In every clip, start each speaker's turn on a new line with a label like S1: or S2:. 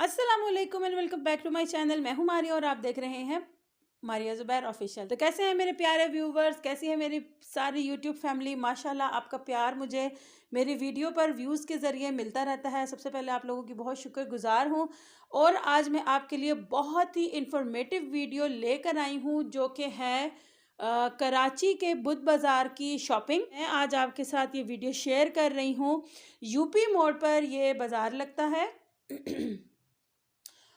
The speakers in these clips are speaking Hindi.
S1: अस्सलाम वालेकुम and welcome back to my channel. मैं हूं मारिया और आप देख रहे हैं मारिया ज़ुबैर ऑफिशियल। तो कैसे हैं मेरे प्यारे व्यूवर्स, कैसी है मेरी सारी यूट्यूब फैमिली। माशाल्लाह आपका प्यार मुझे मेरी वीडियो पर व्यूज़ के ज़रिए मिलता रहता है। सबसे पहले आप लोगों की बहुत शुक्रगुजार हूं। और आज मैं आपके लिए बहुत ही इंफॉर्मेटिव वीडियो लेकर आई हूं जो कि है कराची के बुध बाज़ार की शॉपिंग। मैं आज आपके साथ ये वीडियो शेयर कर रही हूँ। यूपी मोड़ पर ये बाज़ार लगता है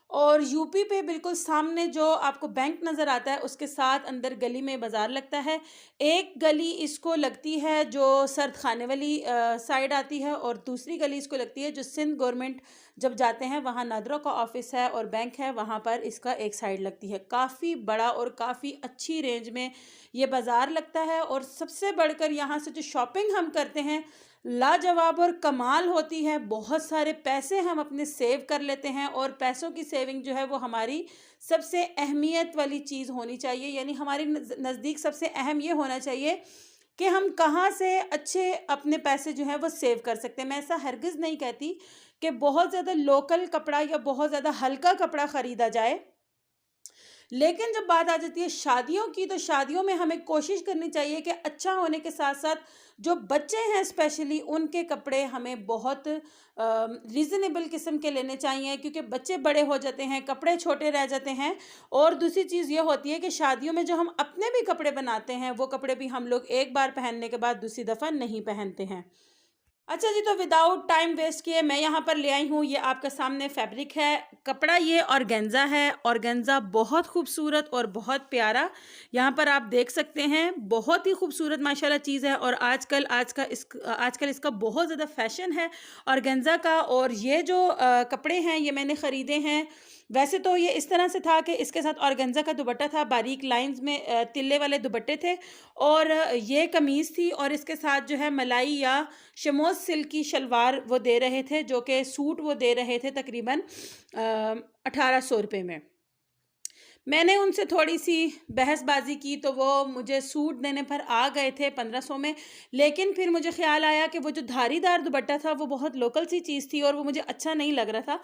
S1: और यूपी पे बिल्कुल सामने जो आपको बैंक नज़र आता है उसके साथ अंदर गली में बाज़ार लगता है। एक गली इसको लगती है जो सर्द खाने वाली साइड आती है और दूसरी गली इसको लगती है जो सिंध गवर्नमेंट जब जाते हैं वहाँ नादरों का ऑफिस है और बैंक है, वहाँ पर इसका एक साइड लगती है। काफ़ी बड़ा और काफ़ी अच्छी रेंज में ये बाज़ार लगता है। और सबसे बढ़कर यहाँ से जो शॉपिंग हम करते हैं लाजवाब और कमाल होती है। बहुत सारे पैसे हम अपने सेव कर लेते हैं और पैसों की सेविंग जो है वो हमारी सबसे अहमियत वाली चीज़ होनी चाहिए। यानी हमारे नज़दीक सबसे अहम ये होना चाहिए कि हम कहाँ से अच्छे अपने पैसे जो है वो सेव कर सकते हैं। मैं ऐसा हरगिज़ नहीं कहती कि बहुत ज़्यादा लोकल कपड़ा या बहुत ज़्यादा हल्का कपड़ा ख़रीदा जाए, लेकिन जब बात आ जाती है शादियों की तो शादियों में हमें कोशिश करनी चाहिए कि अच्छा होने के साथ साथ जो बच्चे हैं स्पेशली उनके कपड़े हमें बहुत रीज़नेबल किस्म के लेने चाहिए, क्योंकि बच्चे बड़े हो जाते हैं, कपड़े छोटे रह जाते हैं। और दूसरी चीज़ ये होती है कि शादियों में जो हम अपने भी कपड़े बनाते हैं वो कपड़े भी हम लोग एक बार पहनने के बाद दूसरी दफ़ा नहीं पहनते हैं। अच्छा जी, तो विदाउट टाइम वेस्ट किए मैं यहाँ पर ले आई हूँ, ये आपके सामने फैब्रिक है। कपड़ा ये ऑर्गेन्जा है। ऑर्गेन्जा बहुत खूबसूरत और बहुत प्यारा, यहाँ पर आप देख सकते हैं। बहुत ही खूबसूरत माशाल्लाह चीज़ है और आजकल इसका बहुत ज़्यादा फैशन है ऑर्गेन्जा का। और ये जो कपड़े हैं ये मैंने ख़रीदे हैं। वैसे तो ये इस तरह से था कि इसके साथ ऑर्गेन्जा का दुपट्टा था, बारीक लाइंस में तिल्ले वाले दुपट्टे थे और ये कमीज़ थी और इसके साथ जो है मलाई या शमोज सिल्क की शलवार वो दे रहे थे, जो कि सूट वो दे रहे थे तकरीबन 1800 रुपये में। मैंने उनसे थोड़ी सी बहसबाजी की तो वो मुझे सूट देने पर आ गए थे 1500 में। लेकिन फिर मुझे ख़्याल आया कि वो जो धारीदार दुपट्टा था वो बहुत लोकल सी चीज़ थी और वो मुझे अच्छा नहीं लग रहा था।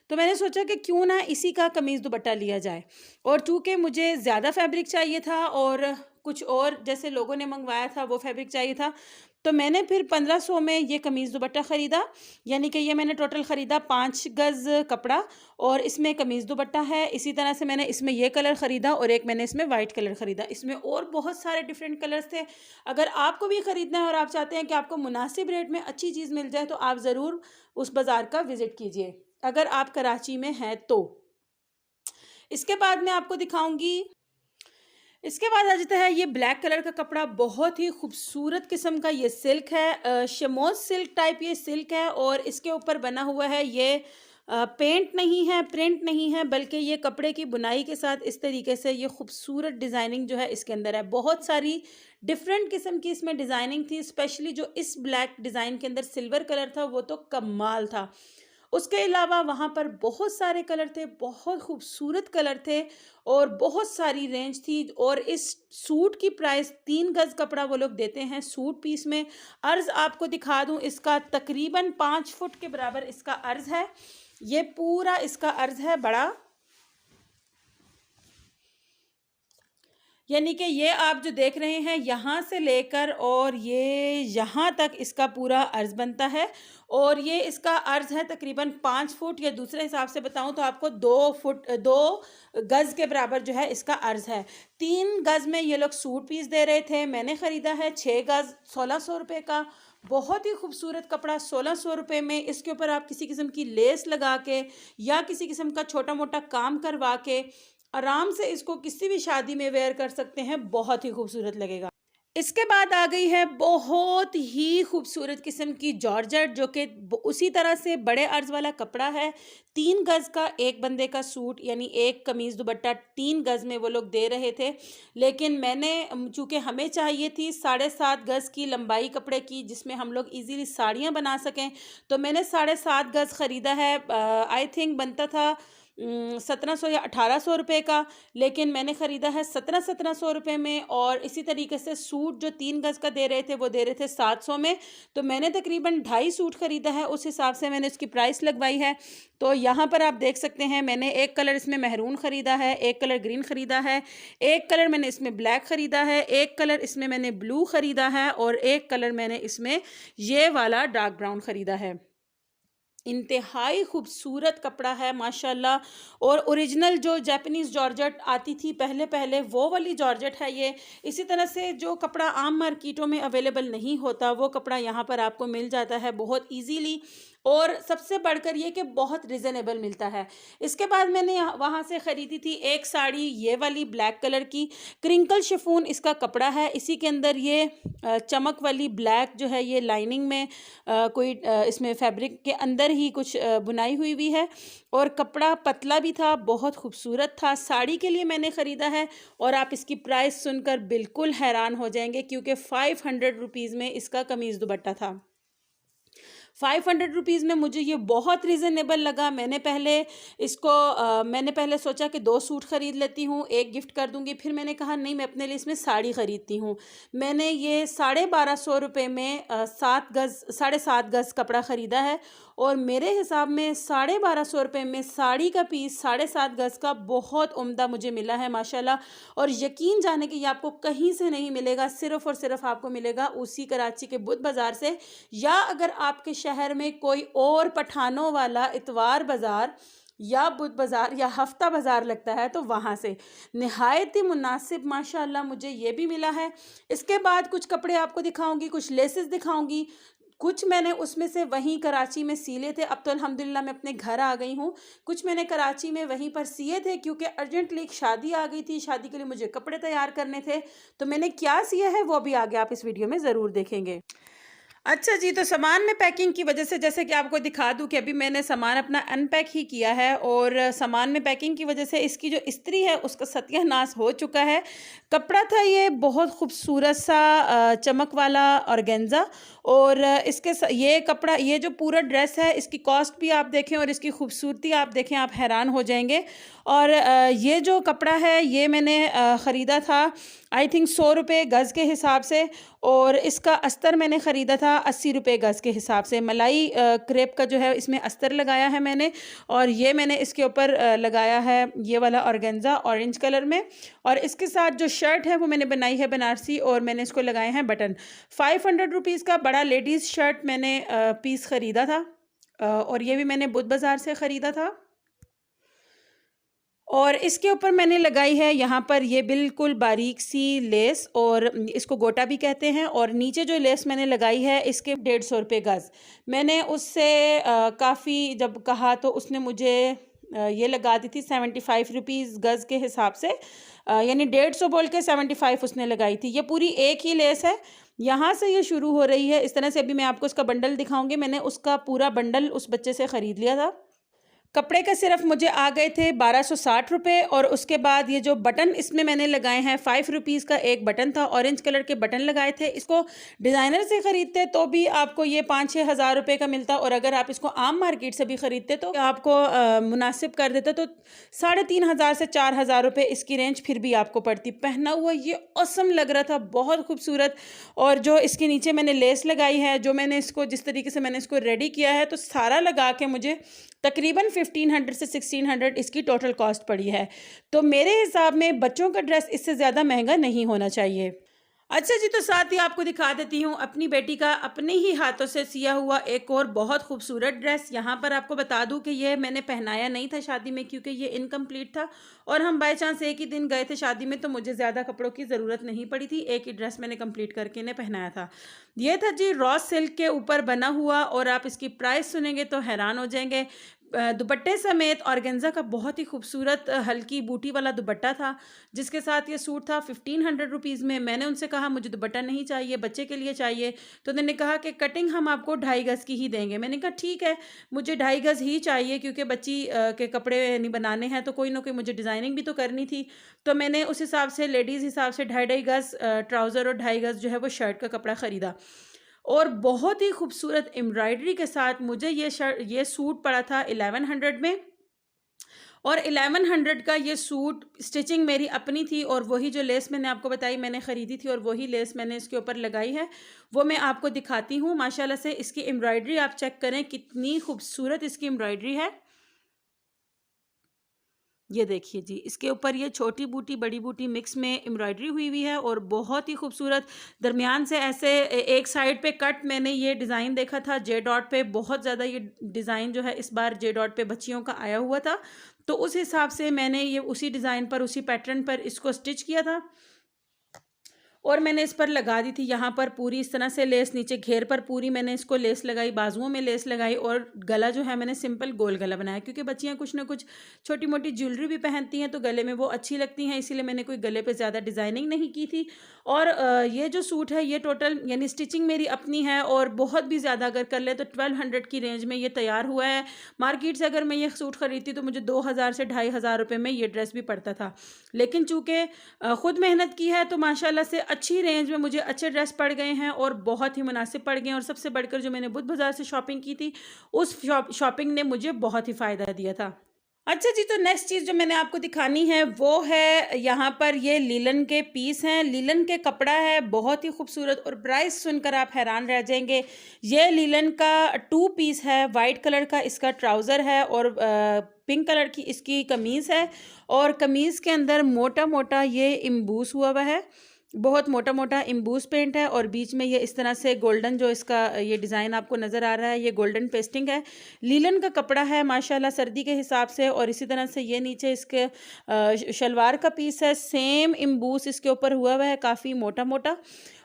S1: तो मैंने सोचा कि क्यों ना इसी का कमीज़ दुपट्टा लिया जाए। और चूँकि मुझे ज़्यादा फैब्रिक चाहिए था और कुछ और जैसे लोगों ने मंगवाया था वो फैब्रिक चाहिए था, तो मैंने फिर 1500 में ये कमीज़ दुपट्टा ख़रीदा। यानी कि ये मैंने टोटल ख़रीदा 5 गज़ कपड़ा और इसमें कमीज़ दुपट्टा है। इसी तरह से मैंने इसमें ये कलर ख़रीदा और एक मैंने इसमें वाइट कलर ख़रीदा। इसमें और बहुत सारे डिफरेंट कलर्स थे। अगर आपको भी ख़रीदना है और आप चाहते हैं कि आपको मुनासिब रेट में अच्छी चीज़ मिल जाए तो आप ज़रूर उस बाज़ार का विज़िट कीजिए, अगर आप कराची में हैं तो। इसके बाद मैं आपको दिखाऊंगी। इसके बाद आ जाता है ये ब्लैक कलर का कपड़ा, बहुत ही खूबसूरत किस्म का ये सिल्क है, शमोज सिल्क टाइप ये सिल्क है। और इसके ऊपर बना हुआ है ये पेंट नहीं है, प्रिंट नहीं है, बल्कि ये कपड़े की बुनाई के साथ इस तरीके से ये खूबसूरत डिज़ाइनिंग जो है इसके अंदर है। बहुत सारी डिफरेंट किस्म की इसमें डिज़ाइनिंग थी। स्पेशली जो इस ब्लैक डिज़ाइन के अंदर सिल्वर कलर था वो तो कमाल था। उसके अलावा वहाँ पर बहुत सारे कलर थे, बहुत खूबसूरत कलर थे और बहुत सारी रेंज थी। और इस सूट की प्राइस 3 गज़ कपड़ा वो लोग देते हैं सूट पीस में। अर्ज़ आपको दिखा दूँ, इसका तकरीबन 5 फुट के बराबर इसका अर्ज़ है। ये पूरा इसका अर्ज़ है बड़ा, यानी कि ये आप जो देख रहे हैं यहाँ से लेकर और ये यहाँ तक इसका पूरा अर्ज़ बनता है। और ये इसका अर्ज़ है तकरीबन 5 फुट, या दूसरे हिसाब से बताऊँ तो आपको 2 गज़ के बराबर जो है इसका अर्ज़ है। 3 गज़ में ये लोग सूट पीस दे रहे थे। मैंने ख़रीदा है 6 गज़ 1600 रुपये का। बहुत ही खूबसूरत कपड़ा 1600 रुपये में। इसके ऊपर आप किसी किस्म की लेस लगा के या किसी किस्म का छोटा मोटा काम करवा के आराम से इसको किसी भी शादी में वेयर कर सकते हैं, बहुत ही खूबसूरत लगेगा। इसके बाद आ गई है बहुत ही खूबसूरत किस्म की जॉर्जेट, जो कि उसी तरह से बड़े अर्ज वाला कपड़ा है। 3 गज़ का एक बंदे का सूट, यानी एक कमीज़ दुपट्टा 3 गज़ में वो लोग दे रहे थे। लेकिन मैंने चूँकि हमें चाहिए थी 7.5 गज़ की लंबाई कपड़े की, जिसमें हम लोग इजीली साड़ियाँ बना सकें, तो मैंने 7.5 गज़ ख़रीदा है। आई थिंक बनता था 1700 या 1800 रुपये का, लेकिन मैंने ख़रीदा है 1700 रुपये में। और इसी तरीके से सूट जो 3 गज़ का दे रहे थे वो दे रहे थे 700 में, तो मैंने तकरीबन 2.5 सूट ख़रीदा है, उस हिसाब से मैंने इसकी प्राइस लगवाई है। तो यहाँ पर आप देख सकते हैं मैंने एक कलर इसमें महरून ख़रीदा है, एक कलर ग्रीन ख़रीदा है, एक कलर मैंने इसमें ब्लैक ख़रीदा है, एक कलर इसमें मैंने ब्लू ख़रीदा है और एक कलर मैंने इसमें ये वाला डार्क ब्राउन ख़रीदा है। इंतहाई खूबसूरत कपड़ा है माशाल्लाह। और ओरिजिनल जो जापानीज़ जॉर्जेट आती थी पहले पहले वो वाली जॉर्जेट है ये। इसी तरह से जो कपड़ा आम मार्केटों में अवेलेबल नहीं होता वो कपड़ा यहाँ पर आपको मिल जाता है बहुत इजीली, और सबसे बढ़कर ये कि बहुत रिजनेबल मिलता है। इसके बाद मैंने वहाँ से ख़रीदी थी एक साड़ी, ये वाली ब्लैक कलर की, क्रिंकल शिफॉन इसका कपड़ा है। इसी के अंदर ये चमक वाली ब्लैक जो है ये लाइनिंग में कोई इसमें फैब्रिक के अंदर ही कुछ बुनाई हुई भी है, और कपड़ा पतला भी था, बहुत खूबसूरत था। साड़ी के लिए मैंने ख़रीदा है और आप इसकी प्राइस सुनकर बिल्कुल हैरान हो जाएंगे, क्योंकि 500 रुपीज़ में इसका कमीज़ दुपट्टा था। 500 रुपीज़ में मुझे ये बहुत रीज़नेबल लगा। मैंने पहले सोचा कि 2 सूट ख़रीद लेती हूँ, एक गिफ्ट कर दूँगी, फिर मैंने कहा नहीं, मैं अपने लिए इसमें साड़ी ख़रीदती हूँ। मैंने ये 1250 रुपये में 7.5 गज़ कपड़ा ख़रीदा है, और मेरे हिसाब में 1250 रुपये में साड़ी का पीस 7.5 गज़ का बहुत उम्दा मुझे मिला है माशाल्लाह। और यकीन जाने कि ये आपको कहीं से नहीं मिलेगा, सिर्फ़ और सिर्फ आपको मिलेगा उसी कराची के बुध बाज़ार से, या अगर आपके शहर में कोई और पठानों वाला इतवार बाज़ार या बुध बाज़ार या हफ्ता बाज़ार लगता है तो वहाँ से। नहायत ही मुनासिब माशाल्लाह मुझे ये भी मिला है। इसके बाद कुछ कपड़े आपको दिखाऊंगी, कुछ लेसेस दिखाऊंगी, कुछ मैंने उसमें से वहीं कराची में सिले थे। अब तो अल्हम्दुलिल्लाह मैं अपने घर आ गई हूँ। कुछ मैंने कराची में वहीं पर सिए थे, क्योंकि अर्जेंटली एक शादी आ गई थी, शादी के लिए मुझे कपड़े तैयार करने थे। तो मैंने क्या सिया है वो भी आगे आप इस वीडियो में ज़रूर देखेंगे। अच्छा जी, तो सामान में पैकिंग की वजह से, जैसे कि आपको दिखा दूं कि अभी मैंने सामान अपना अनपैक ही किया है, और सामान में पैकिंग की वजह से इसकी जो इस्त्री है उसका सत्यानाश हो चुका है। कपड़ा था ये बहुत खूबसूरत सा चमक वाला ऑर्गेन्जा, और ये कपड़ा, ये जो पूरा ड्रेस है इसकी कॉस्ट भी आप देखें और इसकी खूबसूरती आप देखें, आप हैरान हो जाएंगे। और ये जो कपड़ा है ये मैंने ख़रीदा था आई थिंक 100 रुपये गज़ के हिसाब से, और इसका अस्तर मैंने ख़रीदा था 80 रुपये गज़ के हिसाब से। मलाई क्रेप का जो है इसमें अस्तर लगाया है मैंने, और ये मैंने इसके ऊपर लगाया है ये वाला ऑर्गेन्जा ऑरेंज कलर में। और इसके साथ जो शर्ट है वो मैंने बनाई है बनारसी, और मैंने इसको लगाए हैं बटन। 500 रुपीज़ का बड़ा लेडीज़ शर्ट मैंने पीस ख़रीदा था, और ये भी मैंने बुध बाज़ार से ख़रीदा था। और इसके ऊपर मैंने लगाई है यहाँ पर ये बिल्कुल बारीक सी लेस, और इसको गोटा भी कहते हैं। और नीचे जो लेस मैंने लगाई है इसके 150 रुपये गज़। मैंने उससे काफ़ी जब कहा तो उसने मुझे ये लगा दी थी 75 रुपीज़ गज़ के हिसाब से, यानी 150 बोल के 75 उसने लगाई थी। ये पूरी एक ही लेस है, यहाँ से ये शुरू हो रही है इस तरह से। अभी मैं आपको इसका बंडल दिखाऊंगी। मैंने उसका पूरा बंडल उस बच्चे से ख़रीद लिया था। कपड़े का सिर्फ मुझे आ गए थे 1260 रुपये, और उसके बाद ये जो बटन इसमें मैंने लगाए हैं 5 रुपीज़ का एक बटन था, ऑरेंज कलर के बटन लगाए थे। इसको डिज़ाइनर से ख़रीदते तो भी आपको ये 5-6 हज़ार रुपये का मिलता, और अगर आप इसको आम मार्केट से भी ख़रीदते तो आपको मुनासिब कर देते तो 3,500 से 4,000 रुपये इसकी रेंज फिर भी आपको पड़ती। पहना हुआ ये औसम लग रहा था, बहुत खूबसूरत। और जो इसके नीचे मैंने लेस लगाई है, जो मैंने इसको जिस तरीके से मैंने इसको रेडी किया है, तो सारा लगा के मुझे तकरीबन 1500 से 1600 इसकी टोटल कॉस्ट पड़ी है। तो मेरे हिसाब में बच्चों का ड्रेस इससे ज़्यादा महंगा नहीं होना चाहिए। अच्छा जी, तो साथ ही आपको दिखा देती हूँ अपनी बेटी का अपने ही हाथों से सिया हुआ एक और बहुत खूबसूरत ड्रेस। यहाँ पर आपको बता दूँ कि ये मैंने पहनाया नहीं था शादी में, क्योंकि ये इनकम्प्लीट था, और हम बाय चांस एक ही दिन गए थे शादी में, तो मुझे ज़्यादा कपड़ों की ज़रूरत नहीं पड़ी थी। एक ही ड्रेस मैंने कंप्लीट करके इन्हें पहनाया था। ये था जी रॉ सिल्क के ऊपर बना हुआ, और आप इसकी प्राइस सुनेंगे तो हैरान हो जाएंगे। दुपट्टे समेत ऑर्गेन्जा का बहुत ही खूबसूरत हल्की बूटी वाला दुपट्टा था, जिसके साथ ये सूट था 1500 रुपीज़ में। मैंने उनसे कहा मुझे दुपट्टा नहीं चाहिए, बच्चे के लिए चाहिए, तो उन्होंने कहा कि कटिंग हम आपको 2.5 गज़ की ही देंगे। मैंने कहा ठीक है, मुझे 2.5 गज़ ही चाहिए, क्योंकि बच्ची के कपड़े नहीं बनाने हैं, तो कोई ना कोई मुझे डिज़ाइनिंग भी तो करनी थी। तो मैंने उस हिसाब से लेडीज़ हिसाब से 2.5 गज़ ट्राउज़र और 2.5 गज़ जो है वो शर्ट का कपड़ा ख़रीदा, और बहुत ही खूबसूरत एम्ब्रॉयडरी के साथ मुझे ये सूट पड़ा था 1100 में। और 1100 का ये सूट स्टिचिंग मेरी अपनी थी, और वही जो लेस मैंने आपको बताई मैंने ख़रीदी थी, और वही लेस मैंने इसके ऊपर लगाई है, वो मैं आपको दिखाती हूँ। माशाल्लाह से इसकी एम्ब्रॉयडरी आप चेक करें, कितनी खूबसूरत इसकी एम्ब्रॉयडरी है। ये देखिए जी, इसके ऊपर ये छोटी बूटी बड़ी बूटी मिक्स में एम्ब्रॉयडरी हुई हुई है, और बहुत ही खूबसूरत दरमियान से ऐसे एक साइड पे कट मैंने ये डिज़ाइन देखा था जे डॉट पे, बहुत ज़्यादा ये डिज़ाइन जो है इस बार जे डॉट पे बच्चियों का आया हुआ था, तो उस हिसाब से मैंने ये उसी डिज़ाइन पर उसी पैटर्न पर इसको स्टिच किया था, और मैंने इस पर लगा दी थी यहाँ पर पूरी इस तरह से लेस, नीचे घेर पर पूरी मैंने इसको लेस लगाई, बाजुओं में लेस लगाई, और गला जो है मैंने सिंपल गोल गला बनाया, क्योंकि बच्चियाँ कुछ ना कुछ छोटी मोटी ज्वेलरी भी पहनती हैं तो गले में वो अच्छी लगती हैं, इसीलिए मैंने कोई गले पे ज़्यादा डिज़ाइनिंग नहीं की थी। और ये जो सूट है ये टोटल यानी स्टिचिंग मेरी अपनी है, और बहुत भी ज़्यादा अगर कर ले तो 1200 की रेंज में ये तैयार हुआ है। मार्केट से अगर मैं ये सूट ख़रीदती तो मुझे 2000 से 2500 रुपये में ये ड्रेस भी पड़ता था, लेकिन चूँकि ख़ुद मेहनत की है तो माशाल्लाह से अच्छी रेंज में मुझे अच्छे ड्रेस पड़ गए हैं, और बहुत ही मुनासिब पड़ गए हैं। और सबसे बढ़कर जो मैंने बुध बाज़ार से शॉपिंग की थी, उस शॉपिंग ने मुझे बहुत ही फ़ायदा दिया था। अच्छा जी, तो नेक्स्ट चीज़ जो मैंने आपको दिखानी है वो है यहाँ पर ये लीलन के पीस हैं, लीलन के कपड़ा है, बहुत ही खूबसूरत, और प्राइस सुनकर आप हैरान रह जाएंगे। ये लीलन का 2 पीस है, वाइट कलर का इसका ट्राउज़र है, और पिंक कलर की इसकी कमीज़ है, और कमीज़ के अंदर मोटा मोटा ये इम्बूस हुआ हुआ है, बहुत मोटा मोटा इम्बूस पेंट है, और बीच में ये इस तरह से गोल्डन जो इसका ये डिज़ाइन आपको नज़र आ रहा है, ये गोल्डन पेस्टिंग है। लीलन का कपड़ा है माशाल्लाह सर्दी के हिसाब से, और इसी तरह से ये नीचे इसके शलवार का पीस है, सेम इम्बूस इसके ऊपर हुआ हुआ है, काफ़ी मोटा मोटा।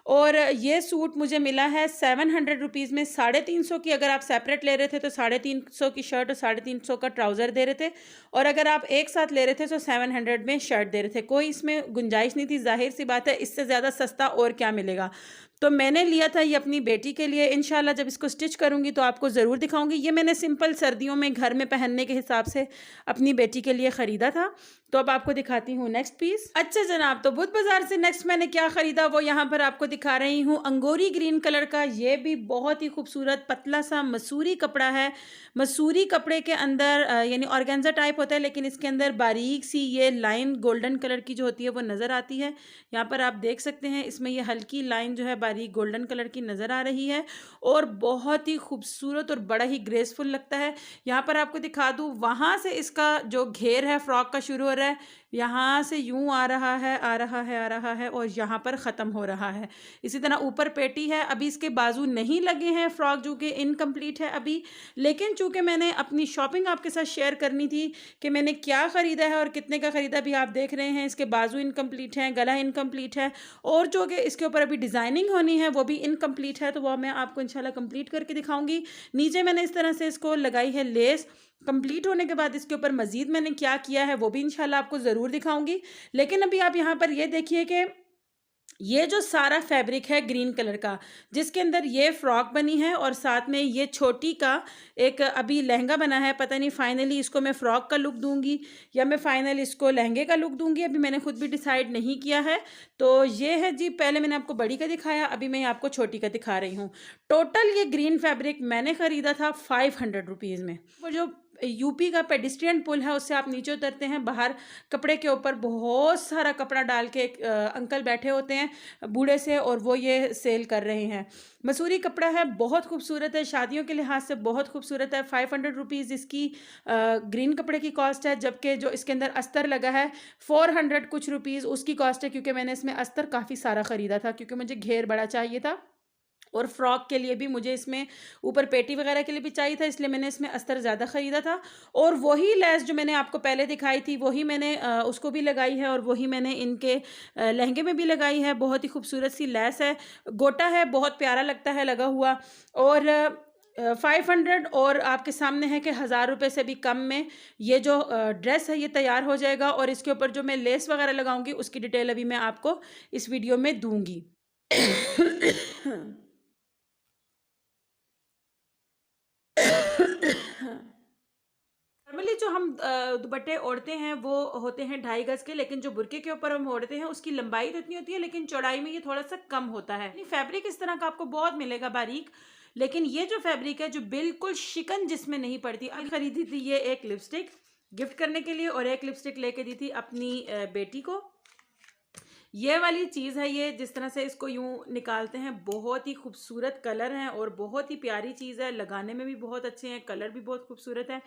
S1: और ये सूट मुझे मिला है 700 रुपीज़ में, 350 की अगर आप सेपरेट ले रहे थे तो 350 की शर्ट और 350 का ट्राउज़र दे रहे थे, और अगर आप एक साथ ले रहे थे तो 700 में शर्ट दे रहे थे। कोई इसमें गुंजाइश नहीं थी, जाहिर सी बात है इससे ज़्यादा सस्ता और क्या मिलेगा। तो मैंने लिया था ये अपनी बेटी के लिए, इंशाल्लाह जब इसको स्टिच करूँगी तो आपको ज़रूर दिखाऊंगी। ये मैंने सिंपल सर्दियों में घर में पहनने के हिसाब से अपनी बेटी के लिए ख़रीदा था। तो अब आपको दिखाती हूँ नेक्स्ट पीस। अच्छा जनाब, तो बुध बाज़ार से नेक्स्ट मैंने क्या ख़रीदा वो यहाँ पर आपको दिखा रही हूँ। अंगूरी ग्रीन कलर का ये भी बहुत ही खूबसूरत पतला सा मसूरी कपड़ा है। मसूरी कपड़े के अंदर यानी ऑर्गेन्जा टाइप होता है, लेकिन इसके अंदर बारीक सी ये लाइन गोल्डन कलर की जो होती है वो नज़र आती है। यहाँ पर आप देख सकते हैं, इसमें ये हल्की लाइन जो है बारीक गोल्डन कलर की नज़र आ रही है, और बहुत ही खूबसूरत और बड़ा ही ग्रेसफुल लगता है। यहाँ पर आपको दिखा दूँ, वहाँ से इसका जो घेर है फ्रॉक का शुरू हो रहा है, यहाँ से यूं आ रहा है आ रहा है आ रहा है, और यहाँ पर ख़त्म हो रहा है। इसी तरह ऊपर पेटी है, अभी इसके बाजू नहीं लगे हैं, फ्रॉक जो कि इनकम्प्लीट है अभी, लेकिन चूंकि मैंने अपनी शॉपिंग आपके साथ शेयर करनी थी कि मैंने क्या ख़रीदा है और कितने का ख़रीदा, भी आप देख रहे हैं इसके बाजू इनकम्प्लीट हैं, गला इनकम्प्लीट है, और जो कि इसके ऊपर अभी डिज़ाइनिंग होनी है वो भी इनकम्प्लीट है, तो वह मैं आपको इंशाल्लाह कंप्लीट करके दिखाऊंगी। नीचे मैंने इस तरह से इसको लगाई है लेस। कंप्लीट होने के बाद इसके ऊपर मज़ीद मैंने क्या किया है वो भी इंशाल्लाह आपको ज़रूर दिखाऊंगी। लेकिन अभी आप यहाँ पर ये देखिए कि ये जो सारा फैब्रिक है ग्रीन कलर का, जिसके अंदर ये फ्रॉक बनी है, और साथ में ये छोटी का एक अभी लहंगा बना है। पता नहीं फाइनली इसको मैं फ़्रॉक का लुक दूंगी या मैं फ़ाइनल इसको लहंगे का लुक दूंगी, अभी मैंने खुद भी डिसाइड नहीं किया है। तो ये है जी, पहले मैंने आपको बड़ी का दिखाया, अभी मैं आपको छोटी का दिखा रही हूँ। टोटल ये ग्रीन फैब्रिक मैंने ख़रीदा था 500 रुपीज़ में। वो जो यूपी का पेडिस्ट्रियन पुल है उससे आप नीचे उतरते हैं, बाहर कपड़े के ऊपर बहुत सारा कपड़ा डाल के एक अंकल बैठे होते हैं बूढ़े से, और वो ये सेल कर रहे हैं। मसूरी कपड़ा है, बहुत खूबसूरत है, शादियों के लिहाज से बहुत खूबसूरत है। 500 रुपीज़ इसकी ग्रीन कपड़े की कॉस्ट है, जबकि जो इसके अंदर अस्तर लगा है 400 कुछ रुपीज़ उसकी कॉस्ट है, क्योंकि मैंने इसमें अस्तर काफ़ी सारा ख़रीदा था, क्योंकि मुझे घेर बड़ा चाहिए था, और फ्रॉक के लिए भी मुझे इसमें ऊपर पेटी वगैरह के लिए भी चाहिए था, इसलिए मैंने इसमें अस्तर ज़्यादा ख़रीदा था। और वही लेस जो मैंने आपको पहले दिखाई थी वही मैंने उसको भी लगाई है, और वही मैंने इनके लहंगे में भी लगाई है। बहुत ही खूबसूरत सी लेस है, गोटा है, बहुत प्यारा लगता है लगा हुआ। और 500 और आपके सामने है कि 1000 रुपये से भी कम में ये जो ड्रेस है ये तैयार हो जाएगा। और इसके ऊपर जो मैं लेस वगैरह लगाऊंगी उसकी डिटेल अभी मैं आपको इस वीडियो में दूंगी। नॉर्मली जो हम दुपट्टे ओढ़ते हैं वो होते हैं 2.5 गज के, लेकिन जो बुर्के के ऊपर हम ओढ़ते हैं उसकी लंबाई तो इतनी होती है, लेकिन चौड़ाई में ये थोड़ा सा कम होता है। फैब्रिक इस तरह का आपको बहुत मिलेगा बारीक, लेकिन ये जो फैब्रिक है जो बिल्कुल शिकन जिसमें नहीं पड़ती। अभी खरीदी थी ये एक लिपस्टिक, गिफ्ट करने के लिए, और एक लिपस्टिक लेके दी थी अपनी बेटी को। ये वाली चीज़ है, ये जिस तरह से इसको यूं निकालते हैं, बहुत ही खूबसूरत कलर है और बहुत ही प्यारी चीज़ है, लगाने में भी बहुत अच्छे हैं, कलर भी बहुत खूबसूरत है।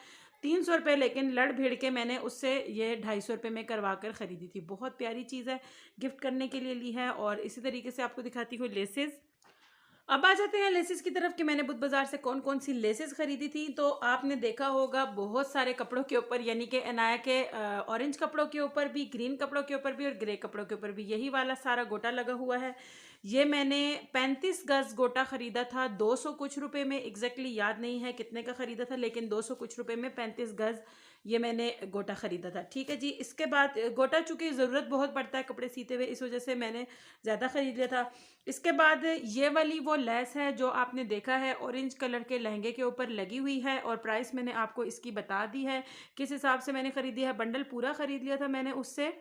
S1: 300 रुपये, लेकिन लड़ भिड़ के मैंने उससे ये 250 रुपये में करवा कर ख़रीदी थी। बहुत प्यारी चीज़ है, गिफ्ट करने के लिए ली है। और इसी तरीके से आपको दिखाती हूँ लेसेस। अब आ जाते हैं लेसेस की तरफ कि मैंने बुध बाजार से कौन कौन सी लेसेस खरीदी थी। तो आपने देखा होगा बहुत सारे कपड़ों के ऊपर, यानी कि अनाया के ऑरेंज कपड़ों के ऊपर भी, ग्रीन कपड़ों के ऊपर भी और ग्रे कपड़ों के ऊपर भी यही वाला सारा गोटा लगा हुआ है। ये मैंने 35 गज गोटा खरीदा था, 200 कुछ रुपए में, एग्जैक्टली याद नहीं है कितने का खरीदा था, लेकिन 200 कुछ रुपए में 35 गज ये मैंने गोटा खरीदा था। ठीक है जी। इसके बाद गोटा चूंकि ज़रूरत बहुत पड़ता है कपड़े सीते हुए, इस वजह से मैंने ज़्यादा खरीद लिया था। इसके बाद ये वाली वो लेस है जो आपने देखा है ऑरेंज कलर के लहंगे के ऊपर लगी हुई है, और प्राइस मैंने आपको इसकी बता दी है किस हिसाब से मैंने खरीदी है। बंडल पूरा खरीद लिया था मैंने उससे,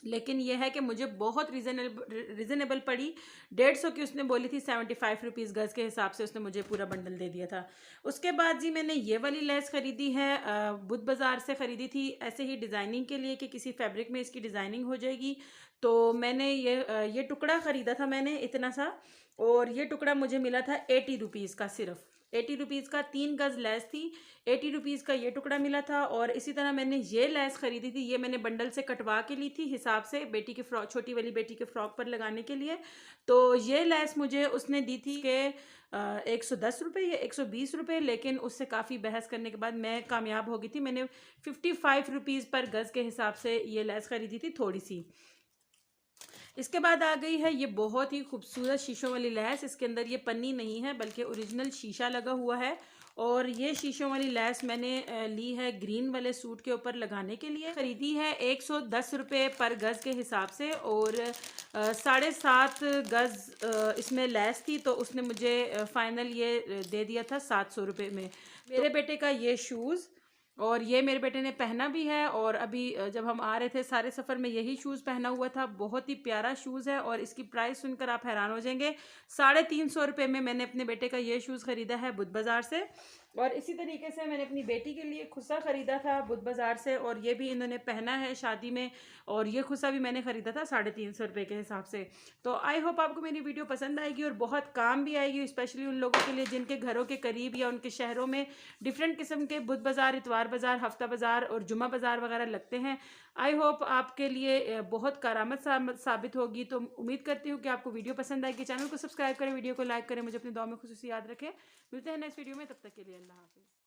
S1: लेकिन यह है कि मुझे बहुत रीज़नेबल पड़ी। 150 की उसने बोली थी, 75 रुपीज़ गज़ के हिसाब से उसने मुझे पूरा बंडल दे दिया था। उसके बाद जी मैंने ये वाली लेस ख़रीदी है, बुध बाज़ार से ख़रीदी थी, ऐसे ही डिज़ाइनिंग के लिए कि किसी फैब्रिक में इसकी डिज़ाइनिंग हो जाएगी। तो मैंने ये टुकड़ा ख़रीदा था मैंने इतना सा, और ये टुकड़ा मुझे मिला था 80 रुपीज़ का, सिर्फ 80 रुपीज़ का। 3 गज़ लेस थी, 80 रुपीज़ का ये टुकड़ा मिला था। और इसी तरह मैंने ये लेस खरीदी थी, ये मैंने बंडल से कटवा के ली थी हिसाब से, बेटी की फ्रॉक, छोटी वाली बेटी के फ्रॉक पर लगाने के लिए। तो ये लेस मुझे उसने दी थी कि 110 रुपये या 120 रुपये, लेकिन उससे काफ़ी बहस करने के बाद मैं कामयाब हो गई थी। मैंने 55 रुपीज़ पर गज़ के हिसाब से ये लेस खरीदी थी, थोड़ी सी। इसके बाद आ गई है ये बहुत ही खूबसूरत शीशों वाली लैस। इसके अंदर ये पन्नी नहीं है बल्कि ओरिजिनल शीशा लगा हुआ है, और ये शीशों वाली लैस मैंने ली है ग्रीन वाले सूट के ऊपर लगाने के लिए। खरीदी है 110 रुपये पर गज़ के हिसाब से, और 7.5 गज़ इसमें लैस थी, तो उसने मुझे फाइनल ये दे दिया था 700 रुपये में। मेरे बेटे का ये शूज़, और ये मेरे बेटे ने पहना भी है, और अभी जब हम आ रहे थे सारे सफ़र में यही शूज़ पहना हुआ था। बहुत ही प्यारा शूज़ है, और इसकी प्राइस सुनकर आप हैरान हो जाएंगे। 350 रुपये में मैंने अपने बेटे का ये शूज़ ख़रीदा है बुध बाज़ार से। और इसी तरीके से मैंने अपनी बेटी के लिए खुस्सा ख़रीदा था बुध बाज़ार से, और ये भी इन्होंने पहना है शादी में, और ये खुस्सा भी मैंने ख़रीदा था 350 रुपये के हिसाब से। तो आई होप आपको मेरी वीडियो पसंद आएगी और बहुत काम भी आएगी, स्पेशली उन लोगों के लिए जिनके घरों के करीब या उनके शहरों में डिफरेंट किस्म के बुध बाज़ार, इतवार बाज़ार, हफ्ता बाज़ार और जुमा बाज़ार वगैरह लगते हैं। आई होप आपके लिए बहुत कारामद साबित होगी। तो उम्मीद करती हूँ कि आपको वीडियो पसंद आएगी। चैनल को सब्सक्राइब करें, वीडियो को लाइक करें, मुझे अपनी दुआ में खुसूसी याद रखें। मिलते हैं नेक्स्ट वीडियो में, तब तक के लिए अल्लाह हाफिज़।